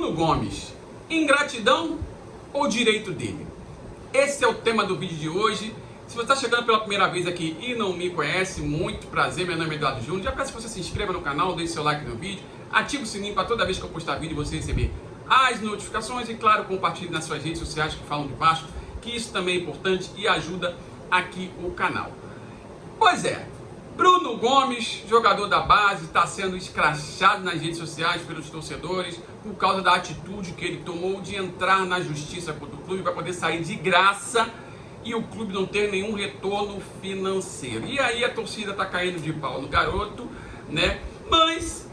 Bruno Gomes, ingratidão ou direito dele? Esse é o tema do vídeo de hoje. Se você está chegando pela primeira vez aqui e não me conhece, muito prazer, meu nome é Eduardo Júnior. Já peço que você se inscreva no canal, deixe seu like no vídeo, ative o sininho para toda vez que eu postar vídeo você receber as notificações e, claro, compartilhe nas suas redes sociais que falam de Vasco, que isso também é importante e ajuda aqui o canal. Pois é, Bruno Gomes, jogador da base, está sendo escrachado nas redes sociais pelos torcedores por causa da atitude que ele tomou de entrar na justiça contra o clube para poder sair de graça e o clube não ter nenhum retorno financeiro. E aí a torcida está caindo de pau no garoto, né? Mas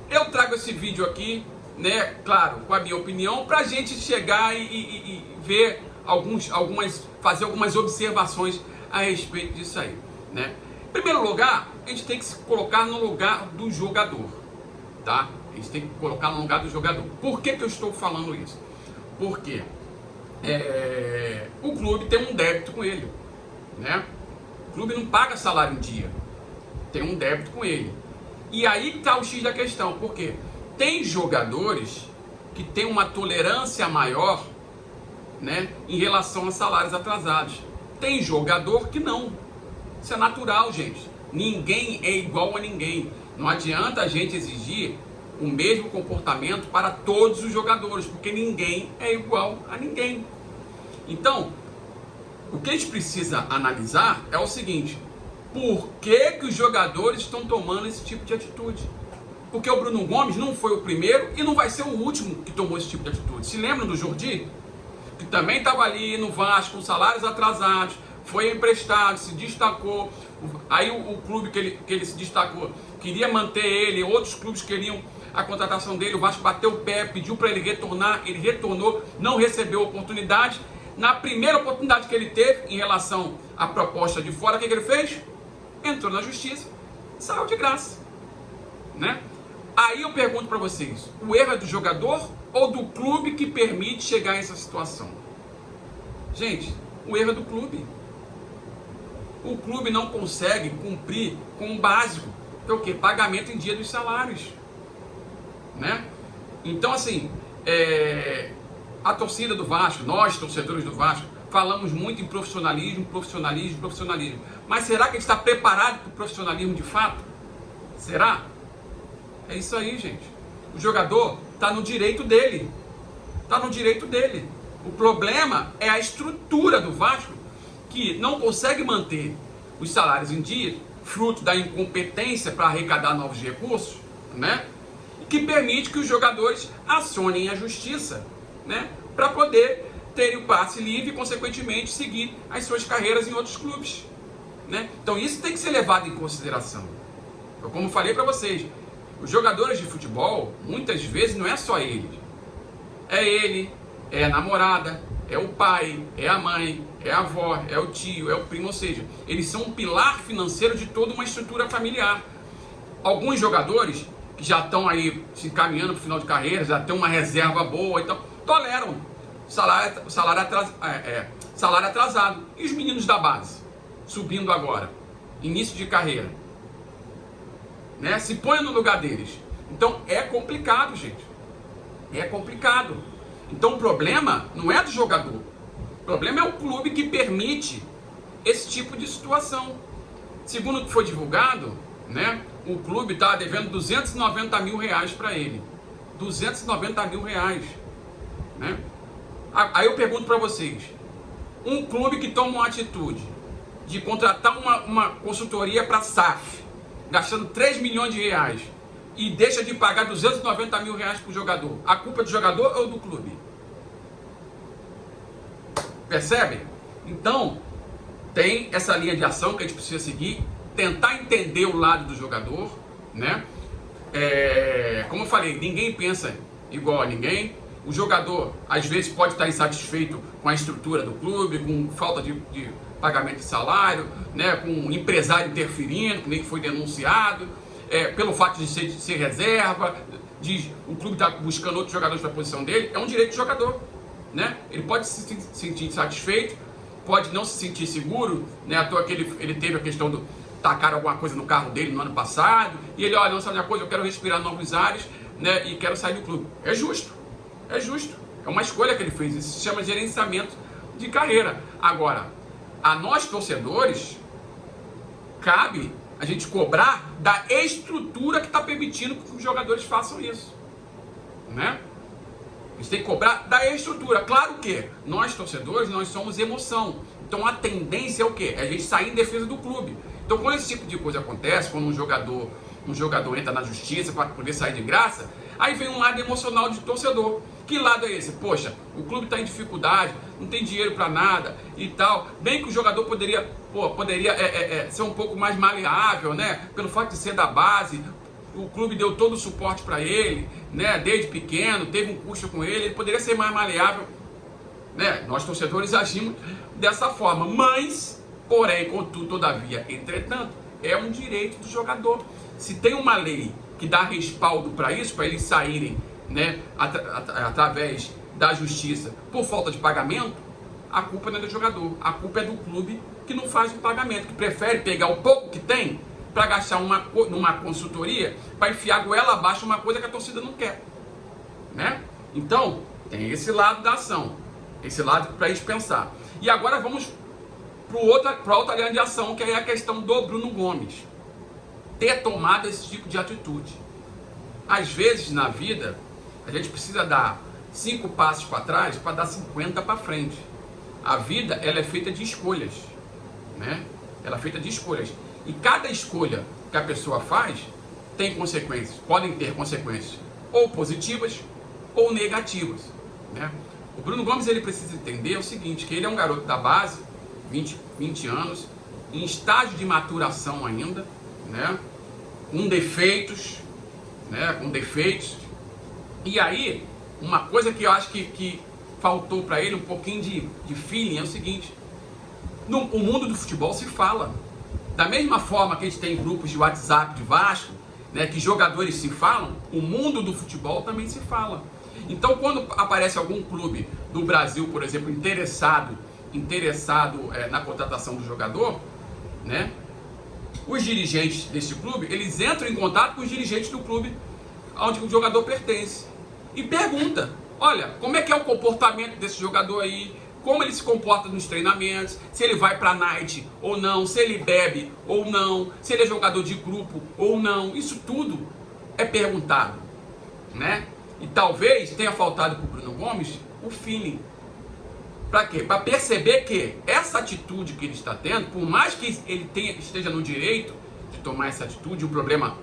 eu trago esse vídeo aqui, né? Claro, com a minha opinião, para a gente chegar e ver fazer algumas observações a respeito disso aí, né? Em primeiro lugar, a gente tem que se colocar no lugar do jogador, tá? A gente tem que colocar no lugar do jogador. Por que eu estou falando isso? Porque o clube tem um débito com ele, né? O clube não paga salário em dia, tem um débito com ele. E aí está o X da questão, porque tem jogadores que têm uma tolerância maior, né, em relação a salários atrasados. Tem jogador que não. Isso é natural, gente. Ninguém é igual a ninguém. Não adianta a gente exigir o mesmo comportamento para todos os jogadores, porque ninguém é igual a ninguém. Então, o que a gente precisa analisar é o seguinte: por que os jogadores estão tomando esse tipo de atitude? Porque o Bruno Gomes não foi o primeiro e não vai ser o último que tomou esse tipo de atitude. Se lembram do Jordi? Que também estava ali no Vasco com salários atrasados, foi emprestado, se destacou. Aí o clube que ele se destacou queria manter ele, outros clubes queriam a contratação dele, o Vasco bateu o pé, pediu para ele retornar, ele retornou, não recebeu oportunidade. Na primeira oportunidade que ele teve em relação à proposta de fora, o que ele fez? Entrou na justiça, saiu de graça, né? Aí eu pergunto para vocês, o erro é do jogador ou do clube que permite chegar a essa situação? Gente, o erro é do clube. O clube não consegue cumprir com o básico, que é o quê? Pagamento em dia dos salários, né? Então, assim, a torcida do Vasco, nós, torcedores do Vasco, falamos muito em profissionalismo, profissionalismo, profissionalismo. Mas será que a gente está preparado para o profissionalismo de fato? Será? É isso aí, gente. O jogador está no direito dele. Está no direito dele. O problema é a estrutura do Vasco, que não consegue manter os salários em dia, fruto da incompetência para arrecadar novos recursos, né? E que permite que os jogadores acionem a justiça, né? Para poder terem o passe livre e, consequentemente, seguir as suas carreiras em outros clubes, né? Então isso tem que ser levado em consideração. Como eu falei para vocês, os jogadores de futebol, muitas vezes, não é só ele. É ele, é a namorada, é o pai, é a mãe, é a avó, é o tio, é o primo, ou seja, eles são um pilar financeiro de toda uma estrutura familiar. Alguns jogadores que já estão aí se encaminhando para o final de carreira, já têm uma reserva boa, então toleram salário atrasado. E os meninos da base, subindo agora, início de carreira, né? Se põe no lugar deles. Então é complicado, gente. É complicado. Então o problema não é do jogador. O problema é o clube que permite esse tipo de situação. Segundo o que foi divulgado, né, o clube está devendo 290 mil reais para ele. 290 mil reais. Né? Aí eu pergunto para vocês: um clube que toma uma atitude de contratar uma consultoria para a SAF, gastando 3 milhões de reais, e deixa de pagar 290 mil reais para o jogador, a culpa é do jogador ou do clube? Percebe? Então, tem essa linha de ação que a gente precisa seguir, tentar entender o lado do jogador, né? Como eu falei, ninguém pensa igual a ninguém. O jogador, às vezes, pode estar insatisfeito com a estrutura do clube, com falta de pagamento de salário, né? Com o empresário interferindo, que nem foi denunciado, pelo fato de ser reserva, o clube está buscando outros jogadores para a posição dele. É um direito do jogador, né? Ele pode se sentir insatisfeito, pode não se sentir seguro, né? À toa que ele teve a questão do tacar alguma coisa no carro dele no ano passado, e ele, olha, não sabe uma coisa, eu quero respirar novos ares, né? E quero sair do clube. É justo, É justo. É uma escolha que ele fez. Isso se chama gerenciamento de carreira. Agora, a nós torcedores, cabe a gente cobrar da estrutura que está permitindo que os jogadores façam isso, né? A gente tem que cobrar da estrutura. Claro que nós torcedores, nós somos emoção. Então a tendência é o quê? É a gente sair em defesa do clube. Então quando esse tipo de coisa acontece, quando um jogador entra na justiça para poder sair de graça, aí vem um lado emocional de torcedor. Que lado é esse? Poxa, o clube está em dificuldade, não tem dinheiro para nada e tal. Bem que o jogador poderia ser um pouco mais maleável, né? Pelo fato de ser da base, o clube deu todo o suporte para ele, né? Desde pequeno, teve um custo com ele poderia ser mais maleável, né? Nós torcedores agimos dessa forma, mas, porém, contudo, todavia, entretanto, é um direito do jogador. Se tem uma lei que dá respaldo para isso, para eles saírem, né, através da justiça por falta de pagamento, a culpa não é do jogador, a culpa é do clube que não faz o pagamento, que prefere pegar o pouco que tem para gastar numa consultoria, para enfiar a goela abaixo uma coisa que a torcida não quer, né? Então, tem esse lado da ação, esse lado para a gente pensar. E agora vamos para outra linha de ação, que é a questão do Bruno Gomes ter tomado esse tipo de atitude. Às vezes na vida a gente precisa dar 5 passos para trás para dar 50 para frente. A vida, ela é feita de escolhas, né? Ela é feita de escolhas. E cada escolha que a pessoa faz tem consequências, podem ter consequências ou positivas ou negativas, né? O Bruno Gomes, ele precisa entender o seguinte, que ele é um garoto da base, 20 anos, em estágio de maturação ainda, né? Com defeitos, né? Com defeitos. E aí, uma coisa que eu acho que faltou para ele um pouquinho de feeling é o seguinte: o mundo do futebol se fala. Da mesma forma que a gente tem grupos de WhatsApp de Vasco, né, que jogadores se falam, o mundo do futebol também se fala. Então, quando aparece algum clube do Brasil, por exemplo, interessado na contratação do jogador, né, os dirigentes desse clube, eles entram em contato com os dirigentes do clube onde o jogador pertence e pergunta: olha, como é que é o comportamento desse jogador aí, como ele se comporta nos treinamentos, se ele vai pra night ou não, se ele bebe ou não, se ele é jogador de grupo ou não. Isso tudo é perguntado, né? E talvez tenha faltado pro Bruno Gomes o feeling. Para quê? Para perceber que essa atitude que ele está tendo, por mais que ele esteja no direito de tomar essa atitude, o problema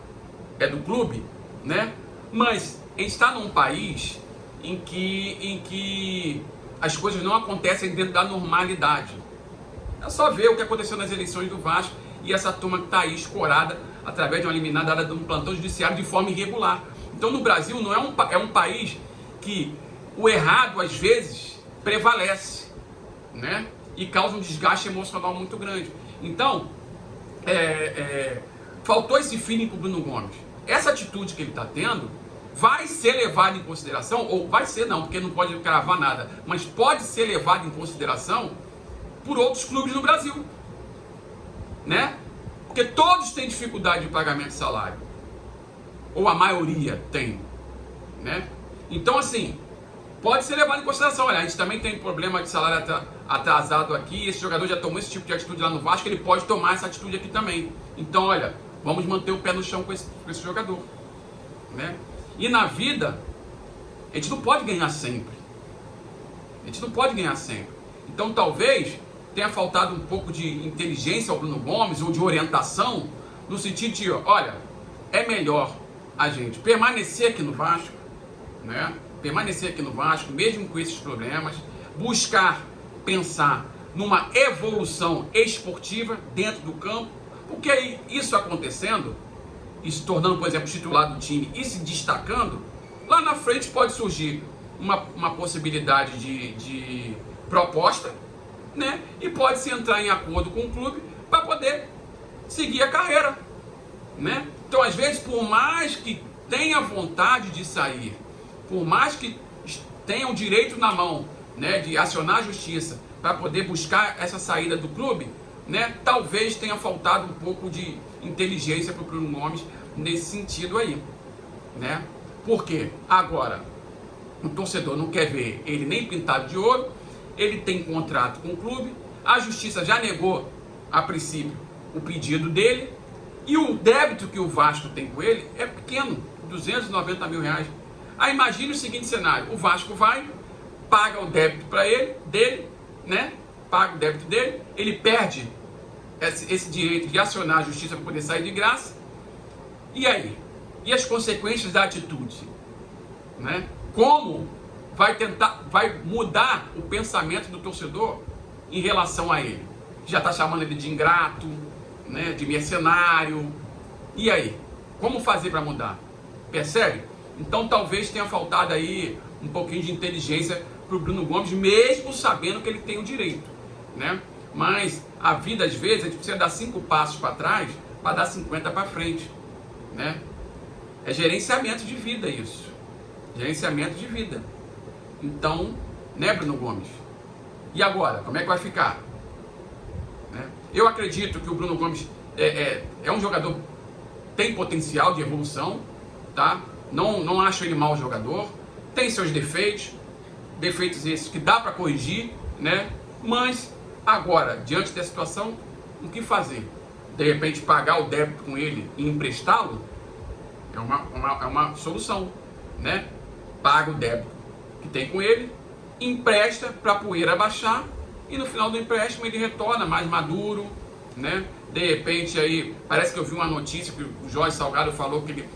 é do clube, né? Mas a gente está num país em que as coisas não acontecem dentro da normalidade. É só ver o que aconteceu nas eleições do Vasco e essa turma que está aí escorada através de uma liminar dada de um plantão judiciário de forma irregular. Então, no Brasil, não é um país que o errado, às vezes, prevalece, né? E causa um desgaste emocional muito grande. Então, faltou esse feeling para o Bruno Gomes. Essa atitude que ele está tendo vai ser levado em consideração, ou vai ser não, porque não pode cravar nada, mas pode ser levado em consideração por outros clubes no Brasil, né? Porque todos têm dificuldade de pagamento de salário, ou a maioria tem, né? Então, assim, pode ser levado em consideração. Olha, a gente também tem problema de salário atrasado aqui, esse jogador já tomou esse tipo de atitude lá no Vasco, ele pode tomar essa atitude aqui também. Então, olha, vamos manter o pé no chão com esse jogador, né? E na vida, a gente não pode ganhar sempre. A gente não pode ganhar sempre. Então talvez tenha faltado um pouco de inteligência ao Bruno Gomes, ou de orientação, no sentido de, olha, é melhor a gente permanecer aqui no Vasco, né? Permanecer aqui no Vasco, mesmo com esses problemas, buscar pensar numa evolução esportiva dentro do campo, porque aí isso acontecendo, e se tornando, por exemplo, titular do time e se destacando, lá na frente pode surgir uma possibilidade de proposta, né? E pode-se entrar em acordo com o clube para poder seguir a carreira, né? Então, às vezes, por mais que tenha vontade de sair, por mais que tenha o direito na mão, né, de acionar a justiça para poder buscar essa saída do clube, né, talvez tenha faltado um pouco de inteligência para o Bruno Gomes nesse sentido aí, né? Porque agora O torcedor não quer ver ele nem pintado de ouro, ele tem contrato com o clube, a justiça já negou, a princípio, o pedido dele, e o débito que o Vasco tem com ele é pequeno, 290 mil reais. Aí imagine o seguinte cenário, o Vasco vai, paga o débito para ele, dele, né? Paga o débito dele, ele perde esse direito de acionar a justiça para poder sair de graça. E aí? E as consequências da atitude? Né? Como vai mudar o pensamento do torcedor em relação a ele? Já está chamando ele de ingrato, né? De mercenário. E aí? Como fazer para mudar? Percebe? Então talvez tenha faltado aí um pouquinho de inteligência para o Bruno Gomes, mesmo sabendo que ele tem o direito, né? Mas a vida, às vezes, a gente precisa dar 5 passos para trás para dar 50 para frente, né? É gerenciamento de vida isso. Gerenciamento de vida. Então, né, Bruno Gomes? E agora, como é que vai ficar? Né? Eu acredito que o Bruno Gomes é um jogador, tem potencial de evolução, tá? Não acho ele mau jogador, tem seus defeitos esses que dá para corrigir, né? Mas agora, diante da situação, o que fazer? De repente pagar o débito com ele e emprestá-lo é uma solução, né? Paga o débito que tem com ele, empresta para a poeira baixar e no final do empréstimo ele retorna mais maduro, né? De repente aí, parece que eu vi uma notícia que o Jorge Salgado falou que ele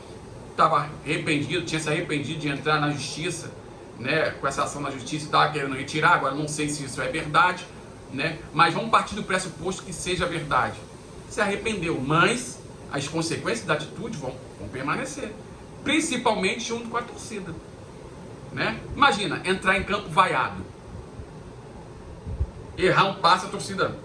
estava arrependido, tinha se arrependido de entrar na justiça, né? Com essa ação na justiça, estava querendo retirar, agora não sei se isso é verdade, né? Mas vamos partir do pressuposto que seja verdade. Se arrependeu, mas as consequências da atitude vão permanecer, principalmente junto com a torcida, né? Imagina, entrar em campo vaiado, errar um passe, a torcida.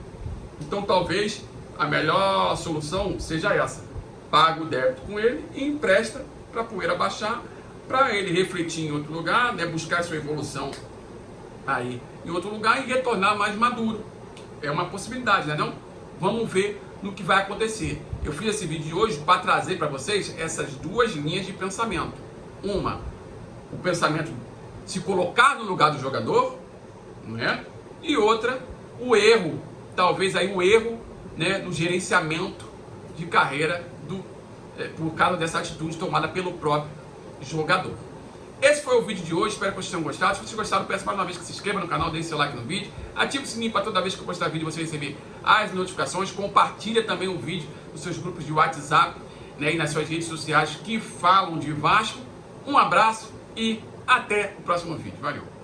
Então talvez a melhor solução seja essa: paga o débito com ele e empresta para a poeira baixar, para ele refletir em outro lugar, né? Buscar sua evolução aí em outro lugar e retornar mais maduro. É uma possibilidade, né? Não? Vamos ver no que vai acontecer. Eu fiz esse vídeo de hoje para trazer para vocês essas duas linhas de pensamento. Uma, o pensamento se colocar no lugar do jogador, né? E outra, o erro, talvez aí o erro, né, no gerenciamento de carreira por causa dessa atitude tomada pelo próprio jogador. Esse foi o vídeo de hoje, espero que vocês tenham gostado. Se vocês gostaram, peço mais uma vez que se inscreva no canal, deixe seu like no vídeo, ative o sininho para toda vez que eu postar vídeo você receber as notificações, compartilha também o vídeo nos seus grupos de WhatsApp, né, e nas suas redes sociais que falam de Vasco. Um abraço e até o próximo vídeo. Valeu!